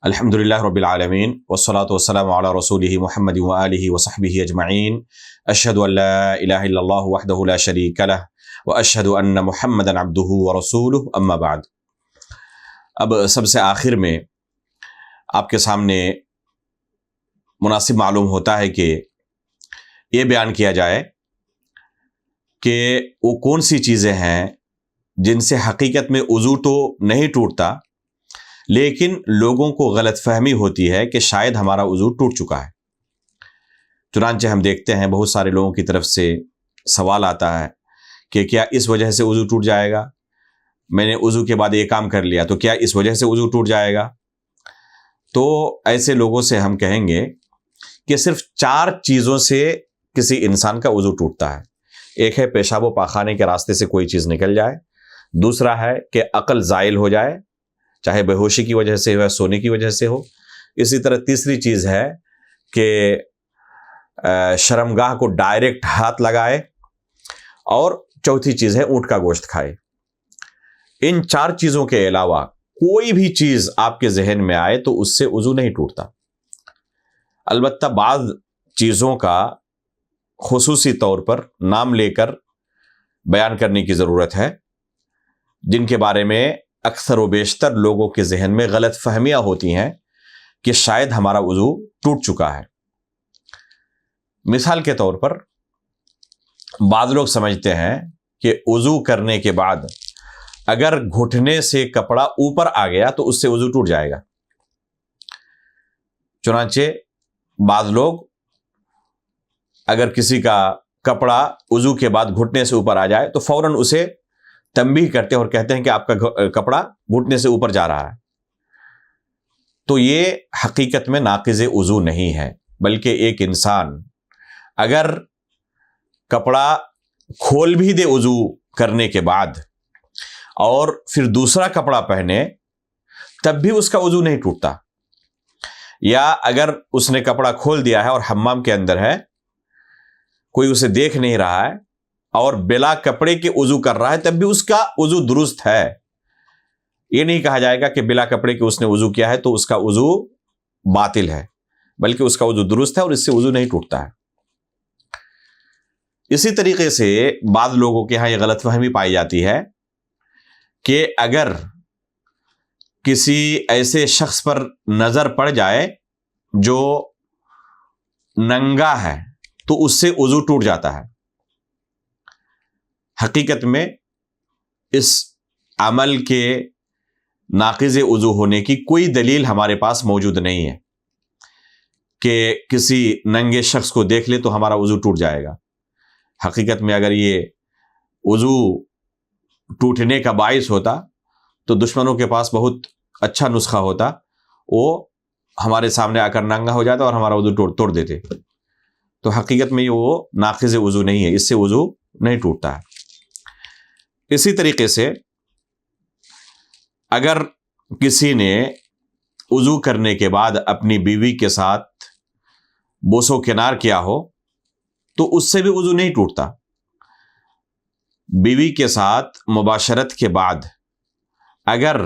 الحمدللہ رب العالمین والصلاة والسلام علی رسولہ محمد وآلہ وصحبہ اجمعین اشہد ان لا الہ الا اللہ وحدہ لا شریک لہ واشہد ان محمدا عبدہ ورسولہ اما بعد۔ اب سب سے آخر میں آپ کے سامنے مناسب معلوم ہوتا ہے کہ یہ بیان کیا جائے کہ وہ کون سی چیزیں ہیں جن سے حقیقت میں وضو تو نہیں ٹوٹتا، لیکن لوگوں کو غلط فہمی ہوتی ہے کہ شاید ہمارا وضو ٹوٹ چکا ہے۔ چنانچہ ہم دیکھتے ہیں بہت سارے لوگوں کی طرف سے سوال آتا ہے کہ کیا اس وجہ سے وضو ٹوٹ جائے گا؟ میں نے وضو کے بعد یہ کام کر لیا تو کیا اس وجہ سے وضو ٹوٹ جائے گا؟ تو ایسے لوگوں سے ہم کہیں گے کہ صرف 4 چیزوں سے کسی انسان کا وضو ٹوٹتا ہے۔ ایک ہے پیشاب و پاخانے کے راستے سے کوئی چیز نکل جائے، دوسرا ہے کہ عقل زائل ہو جائے، چاہے بے ہوشی کی وجہ سے ہو یا سونے کی وجہ سے ہو، اسی طرح تیسری چیز ہے کہ شرمگاہ کو ڈائریکٹ ہاتھ لگائے، اور چوتھی چیز ہے اونٹ کا گوشت کھائے۔ ان 4 چیزوں کے علاوہ کوئی بھی چیز آپ کے ذہن میں آئے تو اس سے وضو نہیں ٹوٹتا۔ البتہ بعض چیزوں کا خصوصی طور پر نام لے کر بیان کرنے کی ضرورت ہے، جن کے بارے میں اکثر و بیشتر لوگوں کے ذہن میں غلط فہمیاں ہوتی ہیں کہ شاید ہمارا وضو ٹوٹ چکا ہے۔ مثال کے طور پر بعض لوگ سمجھتے ہیں کہ وضو کرنے کے بعد اگر گھٹنے سے کپڑا اوپر آ گیا تو اس سے وضو ٹوٹ جائے گا۔ چنانچہ بعض لوگ اگر کسی کا کپڑا وضو کے بعد گھٹنے سے اوپر آ جائے تو فوراً اسے تنبیہ کرتے ہیں اور کہتے ہیں کہ آپ کا کپڑا گھٹنے سے اوپر جا رہا ہے۔ تو یہ حقیقت میں ناقض وضو نہیں ہے، بلکہ ایک انسان اگر کپڑا کھول بھی دے وضو کرنے کے بعد اور پھر دوسرا کپڑا پہنے تب بھی اس کا وضو نہیں ٹوٹتا، یا اگر اس نے کپڑا کھول دیا ہے اور حمام کے اندر ہے، کوئی اسے دیکھ نہیں رہا ہے اور بلا کپڑے کے وضو کر رہا ہے، تب بھی اس کا وضو درست ہے۔ یہ نہیں کہا جائے گا کہ بلا کپڑے کے اس نے وضو کیا ہے تو اس کا وضو باطل ہے، بلکہ اس کا وضو درست ہے اور اس سے وضو نہیں ٹوٹتا ہے۔ اسی طریقے سے بعض لوگوں کے ہاں یہ غلط فہمی پائی جاتی ہے کہ اگر کسی ایسے شخص پر نظر پڑ جائے جو ننگا ہے تو اس سے وضو ٹوٹ جاتا ہے۔ حقیقت میں اس عمل کے ناقض وضو ہونے کی کوئی دلیل ہمارے پاس موجود نہیں ہے کہ کسی ننگے شخص کو دیکھ لے تو ہمارا وضو ٹوٹ جائے گا۔ حقیقت میں اگر یہ وضو ٹوٹنے کا باعث ہوتا تو دشمنوں کے پاس بہت اچھا نسخہ ہوتا، وہ ہمارے سامنے آ کر ننگا ہو جاتا اور ہمارا وضو توڑ دیتے۔ تو حقیقت میں یہ وہ ناقض وضو نہیں ہے، اس سے وضو نہیں ٹوٹتا ہے۔ اسی طریقے سے اگر کسی نے وضو کرنے کے بعد اپنی بیوی کے ساتھ بوس و کنار کیا ہو تو اس سے بھی وضو نہیں ٹوٹتا۔ بیوی کے ساتھ مباشرت کے بعد اگر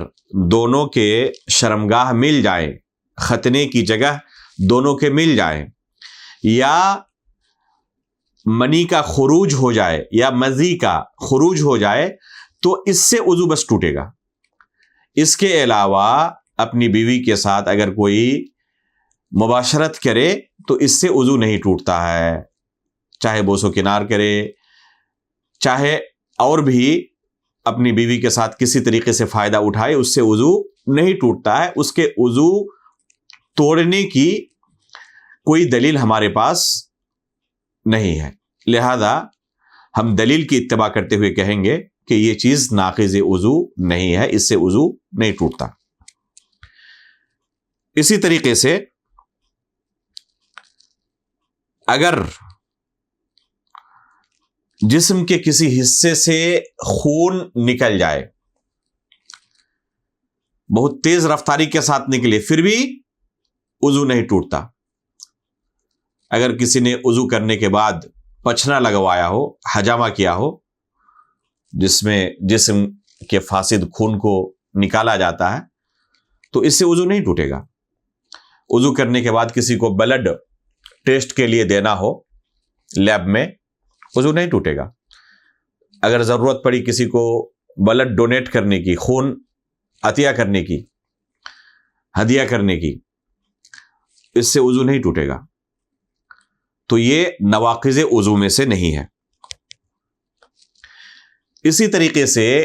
دونوں کے شرمگاہ مل جائے، ختنے کی جگہ دونوں کے مل جائیں، یا منی کا خروج ہو جائے یا مزی کا خروج ہو جائے تو اس سے وضو بس ٹوٹے گا۔ اس کے علاوہ اپنی بیوی کے ساتھ اگر کوئی مباشرت کرے تو اس سے وضو نہیں ٹوٹتا ہے، چاہے بوس و کنار کرے، چاہے اور بھی اپنی بیوی کے ساتھ کسی طریقے سے فائدہ اٹھائے، اس سے وضو نہیں ٹوٹتا ہے۔ اس کے وضو توڑنے کی کوئی دلیل ہمارے پاس نہیں ہے، لہذا ہم دلیل کی اتباع کرتے ہوئے کہیں گے کہ یہ چیز ناقض وضو نہیں ہے، اس سے وضو نہیں ٹوٹتا۔ اسی طریقے سے اگر جسم کے کسی حصے سے خون نکل جائے، بہت تیز رفتاری کے ساتھ نکلے، پھر بھی وضو نہیں ٹوٹتا۔ اگر کسی نے وضو کرنے کے بعد پچھنا لگوایا ہو، حجامہ کیا ہو، جس میں جسم کے فاسد خون کو نکالا جاتا ہے، تو اس سے وضو نہیں ٹوٹے گا۔ وضو کرنے کے بعد کسی کو بلڈ ٹیسٹ کے لیے دینا ہو لیب میں، وضو نہیں ٹوٹے گا۔ اگر ضرورت پڑی کسی کو بلڈ ڈونیٹ کرنے کی، خون عطیہ کرنے کی، ہدیہ کرنے کی، اس سے وضو نہیں ٹوٹے گا۔ تو یہ نواقض وضو میں سے نہیں ہے۔ اسی طریقے سے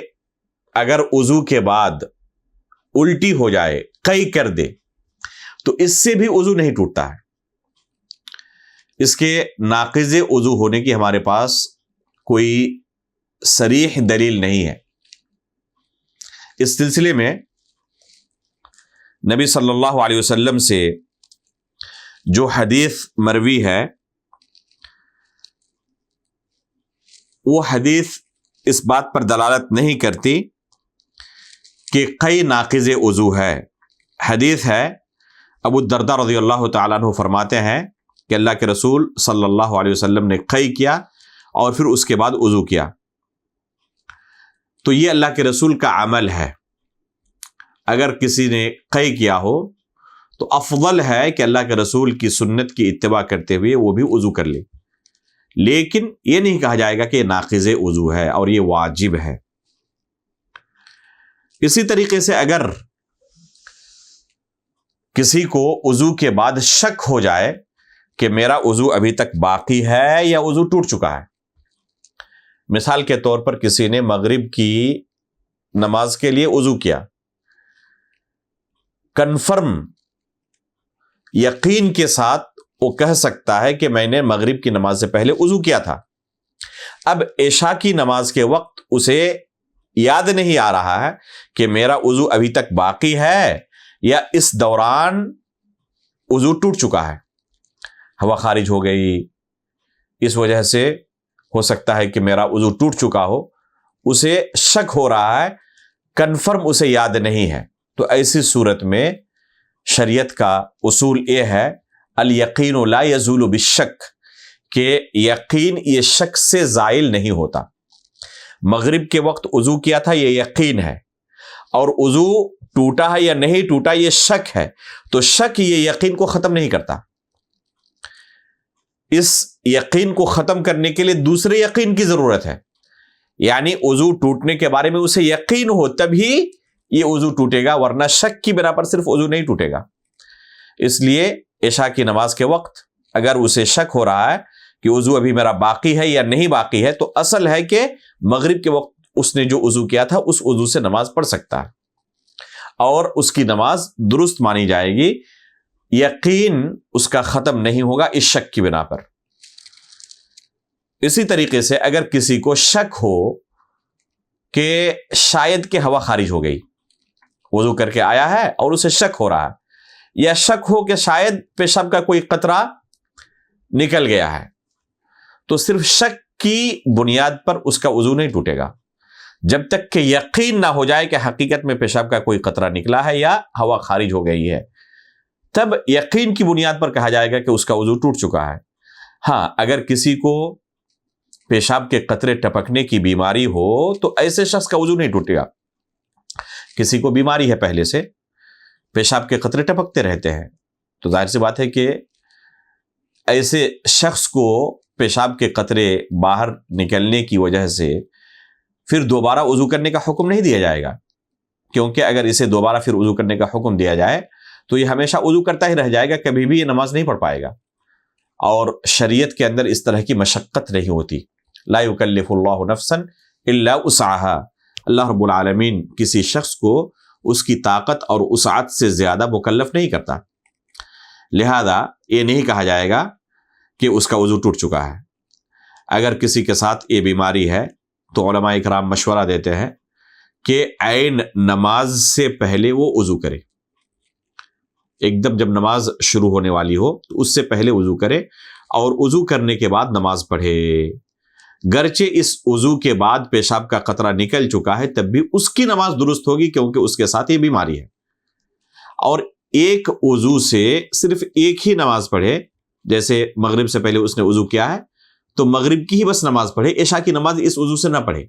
اگر وضو کے بعد الٹی ہو جائے، قی کر دے، تو اس سے بھی وضو نہیں ٹوٹتا ہے۔ اس کے ناقض وضو ہونے کی ہمارے پاس کوئی صریح دلیل نہیں ہے۔ اس سلسلے میں نبی صلی اللہ علیہ وسلم سے جو حدیث مروی ہے، وہ حدیث اس بات پر دلالت نہیں کرتی کہ قی ناقض وضو ہے۔ حدیث ہے، ابو الدرداء رضی اللہ تعالیٰ عنہ فرماتے ہیں کہ اللہ کے رسول صلی اللہ علیہ وسلم نے قی کیا اور پھر اس کے بعد وضو کیا۔ تو یہ اللہ کے رسول کا عمل ہے۔ اگر کسی نے قی کیا ہو تو افضل ہے کہ اللہ کے رسول کی سنت کی اتباع کرتے ہوئے وہ بھی وضو کر لے، لیکن یہ نہیں کہا جائے گا کہ یہ ناقض وضو ہے اور یہ واجب ہے۔ اسی طریقے سے اگر کسی کو وضو کے بعد شک ہو جائے کہ میرا وضو ابھی تک باقی ہے یا وضو ٹوٹ چکا ہے، مثال کے طور پر کسی نے مغرب کی نماز کے لیے وضو کیا، کنفرم یقین کے ساتھ وہ کہہ سکتا ہے کہ میں نے مغرب کی نماز سے پہلے وضو کیا تھا، اب عشاء کی نماز کے وقت اسے یاد نہیں آ رہا ہے کہ میرا وضو ابھی تک باقی ہے یا اس دوران وضو ٹوٹ چکا ہے، ہوا خارج ہو گئی، اس وجہ سے ہو سکتا ہے کہ میرا وضو ٹوٹ چکا ہو، اسے شک ہو رہا ہے، کنفرم اسے یاد نہیں ہے۔ تو ایسی صورت میں شریعت کا اصول یہ ہے، الیقین لا یزول بالشک، کہ یقین یہ شک سے زائل نہیں ہوتا۔ مغرب کے وقت وضو کیا تھا یہ یقین ہے، اور وضو ٹوٹا ہے یا نہیں ٹوٹا یہ شک ہے، تو شک یہ یقین کو ختم نہیں کرتا۔ اس یقین کو ختم کرنے کے لیے دوسرے یقین کی ضرورت ہے، یعنی وضو ٹوٹنے کے بارے میں اسے یقین ہو تبھی یہ وضو ٹوٹے گا، ورنہ شک کی بنا پر صرف وضو نہیں ٹوٹے گا۔ اس لیے عشاء کی نماز کے وقت اگر اسے شک ہو رہا ہے کہ وضو ابھی میرا باقی ہے یا نہیں باقی ہے، تو اصل ہے کہ مغرب کے وقت اس نے جو وضو کیا تھا اس وضو سے نماز پڑھ سکتا ہے اور اس کی نماز درست مانی جائے گی، یقین اس کا ختم نہیں ہوگا اس شک کی بنا پر۔ اسی طریقے سے اگر کسی کو شک ہو کہ شاید کہ ہوا خارج ہو گئی، وضو کر کے آیا ہے اور اسے شک ہو رہا ہے، یا شک ہو کہ شاید پیشاب کا کوئی قطرہ نکل گیا ہے، تو صرف شک کی بنیاد پر اس کا وضو نہیں ٹوٹے گا جب تک کہ یقین نہ ہو جائے کہ حقیقت میں پیشاب کا کوئی قطرہ نکلا ہے یا ہوا خارج ہو گئی ہے، تب یقین کی بنیاد پر کہا جائے گا کہ اس کا وضو ٹوٹ چکا ہے۔ ہاں، اگر کسی کو پیشاب کے قطرے ٹپکنے کی بیماری ہو تو ایسے شخص کا وضو نہیں ٹوٹے گا۔ کسی کو بیماری ہے پہلے سے، پیشاب کے قطرے ٹپکتے رہتے ہیں، تو ظاہر سی بات ہے کہ ایسے شخص کو پیشاب کے قطرے باہر نکلنے کی وجہ سے پھر دوبارہ وضو کرنے کا حکم نہیں دیا جائے گا، کیونکہ اگر اسے دوبارہ پھر وضو کرنے کا حکم دیا جائے تو یہ ہمیشہ وضو کرتا ہی رہ جائے گا، کبھی بھی یہ نماز نہیں پڑھ پائے گا۔ اور شریعت کے اندر اس طرح کی مشقت نہیں ہوتی، لا یکلف اللہ نفسا الا وسعها، اللہ رب العالمین کسی شخص کو اس کی طاقت اور وسعت سے زیادہ مکلف نہیں کرتا، لہذا یہ نہیں کہا جائے گا کہ اس کا وضو ٹوٹ چکا ہے۔ اگر کسی کے ساتھ یہ بیماری ہے تو علماء اکرام مشورہ دیتے ہیں کہ عین نماز سے پہلے وہ وضو کرے، ایک دم جب نماز شروع ہونے والی ہو تو اس سے پہلے وضو کرے اور وضو کرنے کے بعد نماز پڑھے، گرچہ اس وضو کے بعد پیشاب کا قطرہ نکل چکا ہے تب بھی اس کی نماز درست ہوگی، کیونکہ اس کے ساتھ یہ بیماری ہے۔ اور ایک وضو سے صرف ایک ہی نماز پڑھے، جیسے مغرب سے پہلے اس نے وضو کیا ہے تو مغرب کی ہی بس نماز پڑھے، عشاء کی نماز اس وضو سے نہ پڑھے۔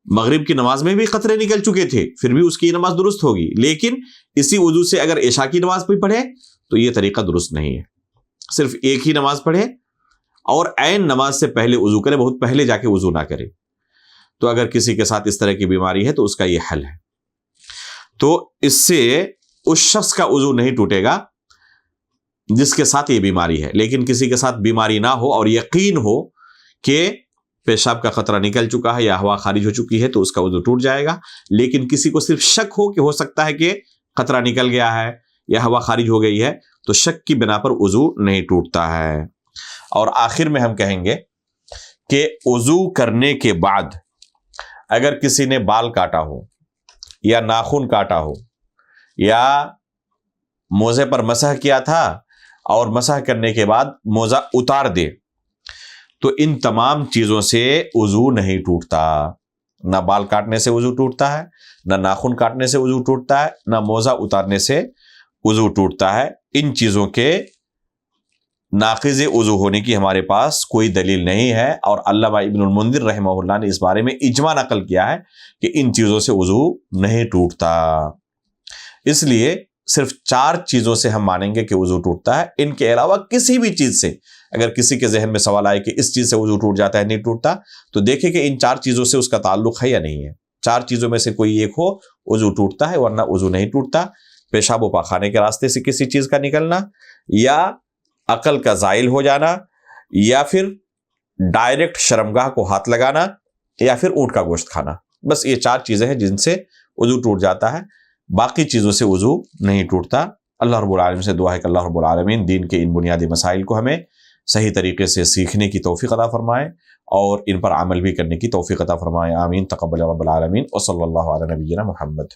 مغرب کی نماز میں بھی قطرے نکل چکے تھے، پھر بھی اس کی نماز درست ہوگی، لیکن اسی وضو سے اگر عشاء کی نماز بھی پڑھے تو یہ طریقہ درست نہیں ہے۔ صرف ایک ہی نماز پڑھے اور عین نماز سے پہلے وضو کرے، بہت پہلے جا کے وضو نہ کرے۔ تو اگر کسی کے ساتھ اس طرح کی بیماری ہے تو اس کا یہ حل ہے۔ تو اس سے اس شخص کا وضو نہیں ٹوٹے گا جس کے ساتھ یہ بیماری ہے، لیکن کسی کے ساتھ بیماری نہ ہو اور یقین ہو کہ پیشاب کا قطرہ نکل چکا ہے یا ہوا خارج ہو چکی ہے تو اس کا وضو ٹوٹ جائے گا، لیکن کسی کو صرف شک ہو کہ ہو سکتا ہے کہ قطرہ نکل گیا ہے یا ہوا خارج ہو گئی ہے تو شک کی بنا پر وضو نہیں ٹوٹتا ہے۔ اور آخر میں ہم کہیں گے کہ وضو کرنے کے بعد اگر کسی نے بال کاٹا ہو یا ناخن کاٹا ہو یا موزے پر مسح کیا تھا اور مسح کرنے کے بعد موزہ اتار دے تو ان تمام چیزوں سے وضو نہیں ٹوٹتا۔ نہ بال کاٹنے سے وضو ٹوٹتا ہے، نہ ناخن کاٹنے سے وضو ٹوٹتا ہے، نہ موزہ اتارنے سے وضو ٹوٹتا ہے۔ ان چیزوں کے ناقض وضو ہونے کی ہمارے پاس کوئی دلیل نہیں ہے، اور علامہ ابن المنذر رحمہ اللہ نے اس بارے میں اجماع نقل کیا ہے کہ ان چیزوں سے وضو نہیں ٹوٹتا۔ اس لیے صرف 4 چیزوں سے ہم مانیں گے کہ وضو ٹوٹتا ہے۔ ان کے علاوہ کسی بھی چیز سے اگر کسی کے ذہن میں سوال آئے کہ اس چیز سے وضو ٹوٹ جاتا ہے نہیں ٹوٹتا، تو دیکھیں کہ ان 4 چیزوں سے اس کا تعلق ہے یا نہیں ہے۔ 4 چیزوں میں سے کوئی ایک ہو وضو ٹوٹتا ہے، ورنہ وضو نہیں ٹوٹتا۔ پیشاب و پاخانے کے راستے سے کسی چیز کا نکلنا، یا عقل کا زائل ہو جانا، یا پھر ڈائریکٹ شرمگاہ کو ہاتھ لگانا، یا پھر اونٹ کا گوشت کھانا، بس یہ 4 چیزیں ہیں جن سے وضو ٹوٹ جاتا ہے، باقی چیزوں سے وضو نہیں ٹوٹتا۔ اللہ رب العالمین سے دعا ہے کہ اللہ رب العالمین دین کے ان بنیادی مسائل کو ہمیں صحیح طریقے سے سیکھنے کی توفیق عطا فرمائے اور ان پر عمل بھی کرنے کی توفیق عطا فرمائے۔ آمین تقبل رب العالمین، وصلی اللہ علی نبینا محمد۔